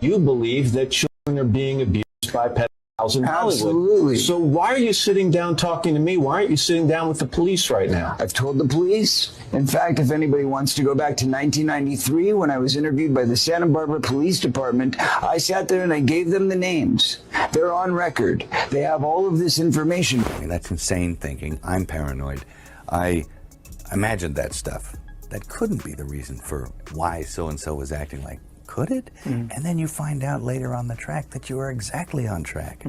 You believe that children are being abused by pedophiles in Hollywood. Absolutely. So why are you sitting down talking to me? Why aren't you sitting down with the police right now? I've told the police. In fact, if anybody wants to go back to 1993 when I was interviewed by the Santa Barbara Police Department, I sat there and I gave them the names. They're on record. They have all of this information. I mean, that's insane thinking. I'm paranoid. I imagined that stuff. That couldn't be the reason for why so-and-so was acting like. Could it? And then you find out later on the track that you are exactly on track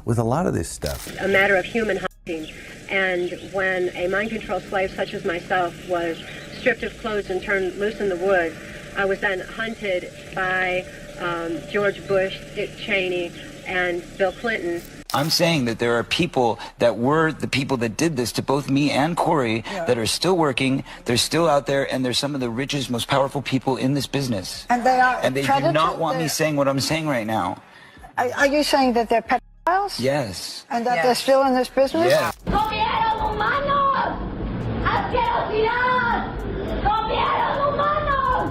with a lot of this stuff. A matter of human hunting. And when a mind control slave such as myself was stripped of clothes and turned loose in the woods, I was then hunted by George Bush, Dick Cheney, and Bill Clinton. I'm saying that there are people that were the people that did this to both me and Corey that are still working, they're still out there, and they're some of the richest, most powerful people in this business. And they are. And they do not want me saying what I'm saying right now. Are you saying that they're pedophiles? Yes. And that they're still in this business? Yeah. ¡Comieron humanos! ¡Asquerosidad! ¡Comieron humanos!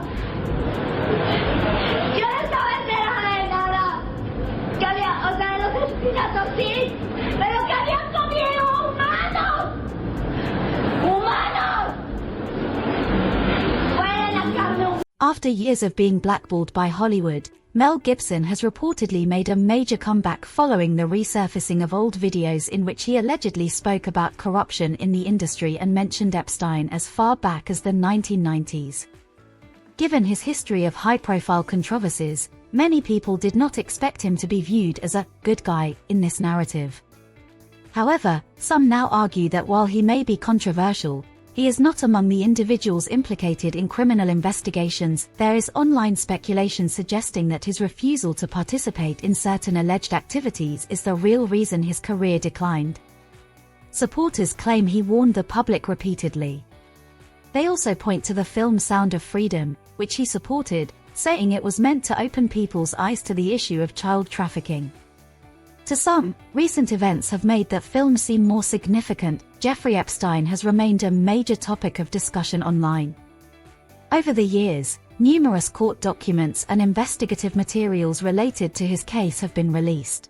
Yo no estaba enterada de nada. Que había, o sea, de los asesinatos sí, pero que habían comido humanos. ¡Humanos! Fuera la carne humana. After years of being blackballed by Hollywood, Mel Gibson has reportedly made a major comeback following the resurfacing of old videos in which he allegedly spoke about corruption in the industry and mentioned Epstein as far back as the 1990s. Given his history of high-profile controversies, many people did not expect him to be viewed as a good guy in this narrative. However, some now argue that while he may be controversial, he is not among the individuals implicated in criminal investigations. There is online speculation suggesting that his refusal to participate in certain alleged activities is the real reason his career declined. Supporters claim he warned the public repeatedly. They also point to the film Sound of Freedom, which he supported, saying it was meant to open people's eyes to the issue of child trafficking. To some, recent events have made that film seem more significant. Jeffrey Epstein has remained a major topic of discussion online. Over the years, numerous court documents and investigative materials related to his case have been released.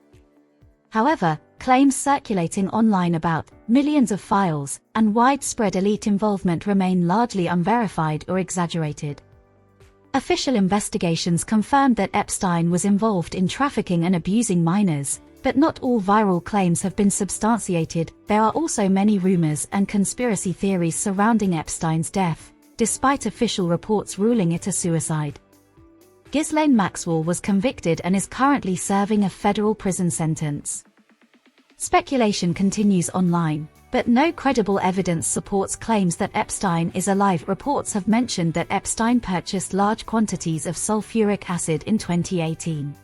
However, claims circulating online about millions of files and widespread elite involvement remain largely unverified or exaggerated. Official investigations confirmed that Epstein was involved in trafficking and abusing minors, but not all viral claims have been substantiated. There are also many rumors and conspiracy theories surrounding Epstein's death, despite official reports ruling it a suicide. Ghislaine Maxwell was convicted and is currently serving a federal prison sentence. Speculation continues online, but no credible evidence supports claims that Epstein is alive. Reports have mentioned that Epstein purchased large quantities of sulfuric acid in 2018.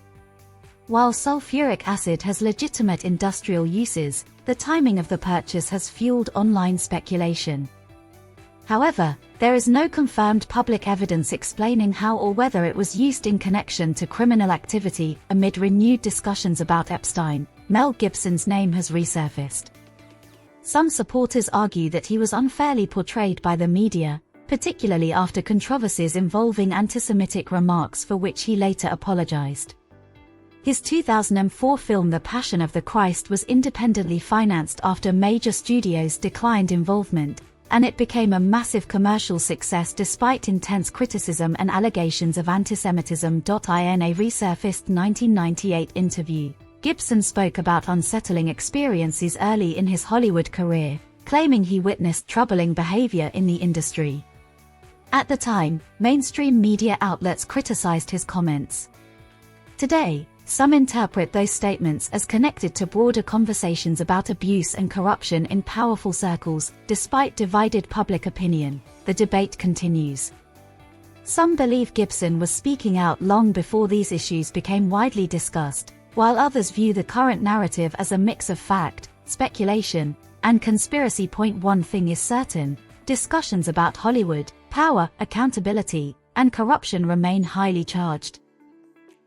While sulfuric acid has legitimate industrial uses, the timing of the purchase has fueled online speculation. However, there is no confirmed public evidence explaining how or whether it was used in connection to criminal activity. Amid renewed discussions about Epstein, Mel Gibson's name has resurfaced. Some supporters argue that he was unfairly portrayed by the media, particularly after controversies involving anti-Semitic remarks for which he later apologized. His 2004 film The Passion of the Christ was independently financed after major studios declined involvement, and it became a massive commercial success despite intense criticism and allegations of antisemitism. In a resurfaced 1998 interview, Gibson spoke about unsettling experiences early in his Hollywood career, claiming he witnessed troubling behavior in the industry. At the time, mainstream media outlets criticized his comments. Today, some interpret those statements as connected to broader conversations about abuse and corruption in powerful circles. Despite divided public opinion, the debate continues. Some believe Gibson was speaking out long before these issues became widely discussed, while others view the current narrative as a mix of fact, speculation, and conspiracy. One thing is certain: discussions about Hollywood, power, accountability, and corruption remain highly charged.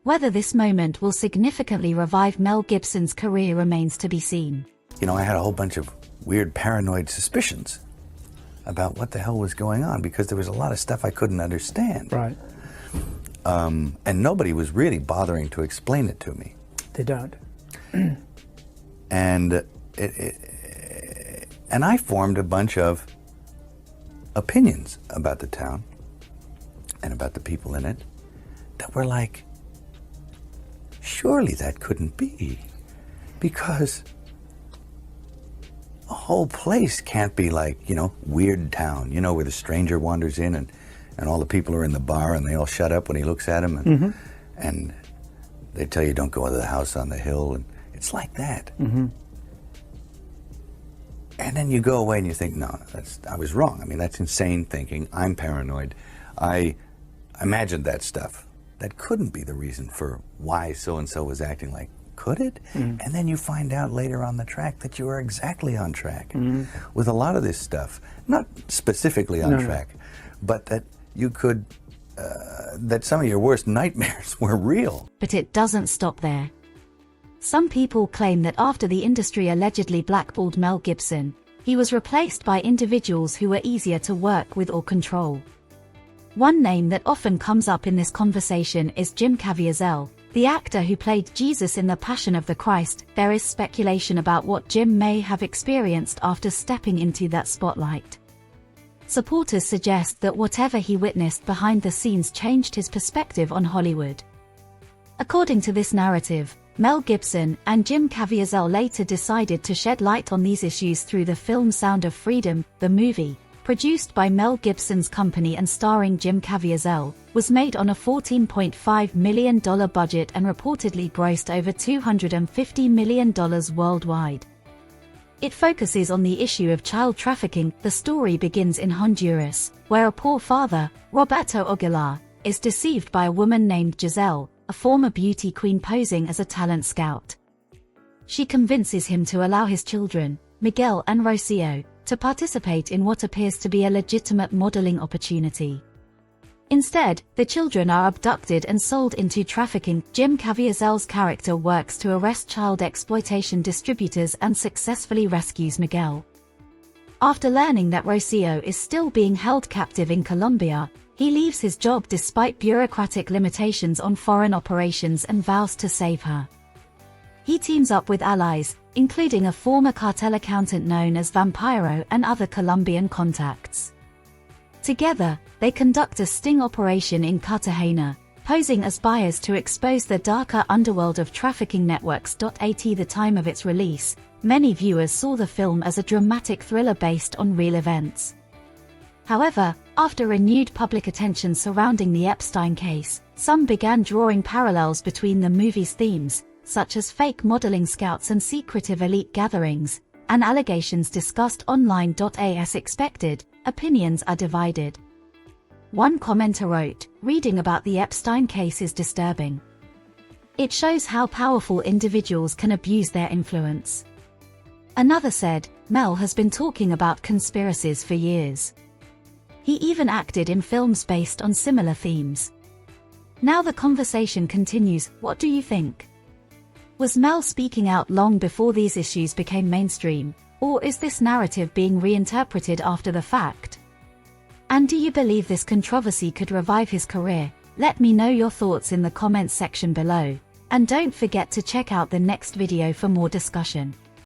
Whether this moment will significantly revive Mel Gibson's career remains to be seen. You know, I had a whole bunch of weird paranoid suspicions about what the hell was going on because there was a lot of stuff I couldn't understand. Right. And nobody was really bothering to explain it to me. They don't. And and I formed a bunch of opinions about the town and about the people in it that were like, surely that couldn't be, because a whole place can't be like, Weird Town, where the stranger wanders in and all the people are in the bar and they all shut up when he looks at them and they tell you don't go into the house on the hill, and it's like that. And then you go away and you think, no, I was wrong. I mean, that's insane thinking. I'm paranoid. I imagined that stuff. That couldn't be the reason for why so-and-so was acting like, could it? And then you find out later on the track that you are exactly on track with a lot of this stuff. Not specifically on track, but that you could, that some of your worst nightmares were real. But it doesn't stop there. Some people claim that after the industry allegedly blackballed Mel Gibson, he was replaced by individuals who were easier to work with or control. One name that often comes up in this conversation is Jim Caviezel, the actor who played Jesus in The Passion of the Christ. There is speculation about what Jim may have experienced after stepping into that spotlight. Supporters suggest that whatever he witnessed behind the scenes changed his perspective on Hollywood. According to this narrative, Mel Gibson and Jim Caviezel later decided to shed light on these issues through the film Sound of Freedom. The movie, produced by Mel Gibson's company and starring Jim Caviezel, was made on a $14.5 million budget and reportedly grossed over $250 million worldwide. It focuses on the issue of child trafficking. The story begins in Honduras, where a poor father, Roberto Aguilar, is deceived by a woman named Giselle, a former beauty queen posing as a talent scout. She convinces him to allow his children, Miguel and Rocio, to participate in what appears to be a legitimate modeling opportunity. Instead, the children are abducted and sold into trafficking. Jim Caviezel's character works to arrest child exploitation distributors and successfully rescues Miguel. After learning that Rocio is still being held captive in Colombia, he leaves his job despite bureaucratic limitations on foreign operations and vows to save her. He teams up with allies, including a former cartel accountant known as Vampiro and other Colombian contacts. Together, they conduct a sting operation in Cartagena, posing as buyers to expose the darker underworld of trafficking networks. At the time of its release, many viewers saw the film as a dramatic thriller based on real events. However, after renewed public attention surrounding the Epstein case, some began drawing parallels between the movie's themes, such as fake modeling scouts and secretive elite gatherings, and allegations discussed online. As expected, opinions are divided. One commenter wrote, "Reading about the Epstein case is disturbing. It shows how powerful individuals can abuse their influence." Another said, "Mel has been talking about conspiracies for years. He even acted in films based on similar themes." Now the conversation continues. What do you think? Was Mel speaking out long before these issues became mainstream, or is this narrative being reinterpreted after the fact? And do you believe this controversy could revive his career? Let me know your thoughts in the comments section below, and don't forget to check out the next video for more discussion.